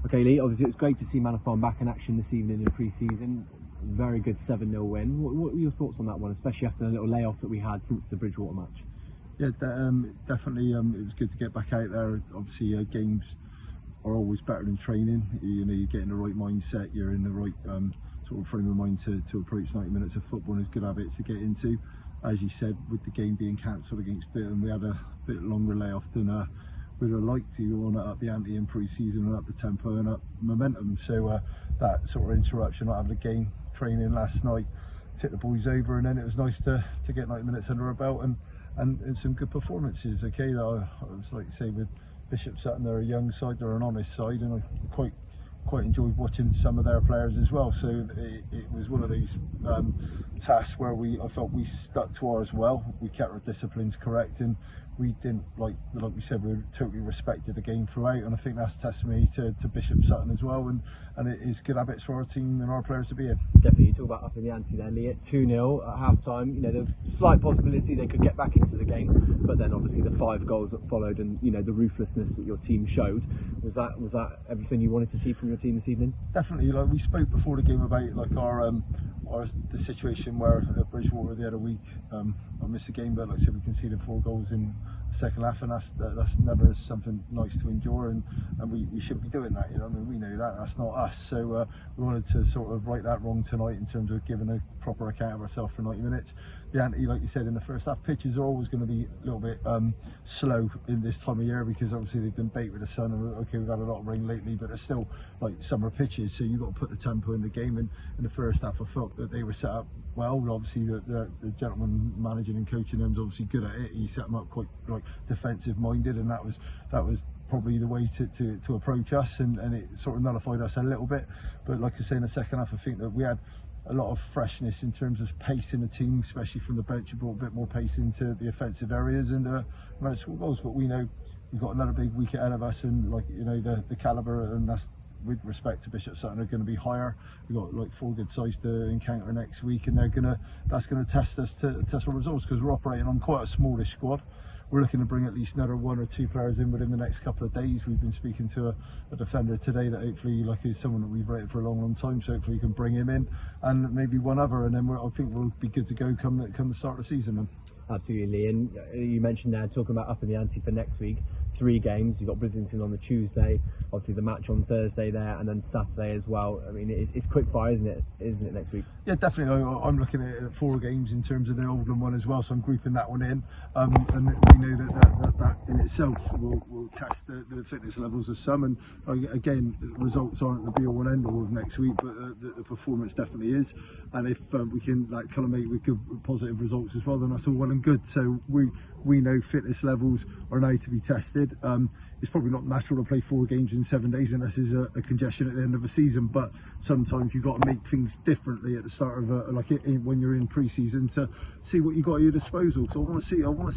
Okay, Lee, obviously it's great to see Manor back in action this evening in pre-season. Very good 7-0 win. What were your thoughts on that one, especially after the little layoff that we had since the Bridgewater match? Yeah, definitely. It was good to get back out there. Obviously, games are always better than training. You know, you get in the right mindset. You're in the right sort of frame of mind to approach 90 minutes of football. And it's good habits to get into. As you said, with the game being cancelled against Burton, we had a bit longer layoff than we'd have liked to. We want to up the ante in pre-season and up the tempo and up momentum. So that sort of interruption, not having a game training last night, tipped the boys over, and then it was nice to get 90 minutes under our belt and some good performances. Okay, I was like say with Bishop Sutton, they're a young side, they're an honest side, and I quite enjoyed watching some of their players as well. So it was one of these tasks where I felt we stuck to ours well. We kept our disciplines correct, and we didn't like we said, we totally respected the game throughout, and I think that's testimony to Bishop Sutton as well, and it is good habits for our team and our players to be in. Definitely, you talk about upping the ante there, Lee. At 2-0 at half time, you know, the slight possibility they could get back into the game, but then obviously the 5 goals that followed, and you know, the ruthlessness that your team showed, was that everything you wanted to see from your team this evening? Definitely. Like we spoke before the game about like the situation where at Bridgewater the other week, I missed the game, but like I said, we conceded 4 goals in the second half, and that's never something nice to endure, and we shouldn't be doing that. You know, I mean, we know that's not us. So we wanted to sort of right that wrong tonight in terms of giving a proper account of ourselves for 90 minutes. The ante, like you said in the first half, pitches are always going to be a little bit slow in this time of year because obviously they've been baked with the sun. And okay, we've had a lot of rain lately, but they're still like summer pitches, so you've got to put the tempo in the game. And in the first half, I felt that they were set up well. Obviously, the gentleman managing and coaching them is obviously good at it. He set them up quite like defensive minded, and that was probably the way to approach us, and it sort of nullified us a little bit. But like I say, in the second half, I think that we had a lot of freshness in terms of pace in the team, especially from the bench. You brought a bit more pace into the offensive areas and managed to score goals. But we know we've got another big week ahead of us, and like you know, the calibre, and that's with respect to Bishop Sutton, are going to be higher. We've got like 4 good sides to encounter next week, and that's going to test us to test our results, because we're operating on quite a smallish squad. We're looking to bring at least another 1 or 2 players in within the next couple of days. We've been speaking to a defender today that hopefully is someone that we've rated for a long time, so hopefully we can bring him in, and maybe one other, and then I think we'll be good to go come the start of the season then. Absolutely, Lee. And you mentioned there, talking about upping the ante for next week, 3 games. You've got Brislington on the Tuesday, obviously the match on Thursday there, and then Saturday as well. I mean, it's quick fire, isn't it next week? Yeah, definitely. I'm looking at 4 games in terms of the Oldham one as well, so I'm grouping that one in. And we know that in itself will test the fitness levels of some. And again, the results aren't the be all and end all of next week, but the performance definitely is. And if we can collimate with good positive results as well, then that's all well and good. So we know fitness levels are now to be tested. It's probably not natural to play 4 games in 7 days unless there's a congestion at the end of a season, but sometimes you've got to make things differently at the start of when you're in pre-season to see what you've got at your disposal. So I want to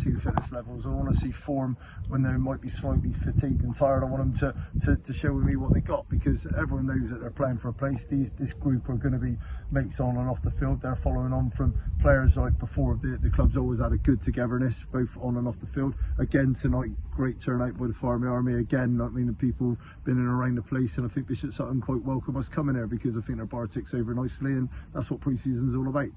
see the fitness levels. I want to see form when they might be slightly fatigued and tired. I want them to show me what they got, because everyone knows that they're playing for a place. This group are going to be mates on and off the field. They're following on from players like before. The club's always had a good togetherness both on and off the field. Again tonight, great turnout by the Farmy Army. Again, I mean, the people been in and around the place, and I think Bishop Sutton quite welcome us coming here, because I think their bar ticks over nicely, and that's what pre-season's all about.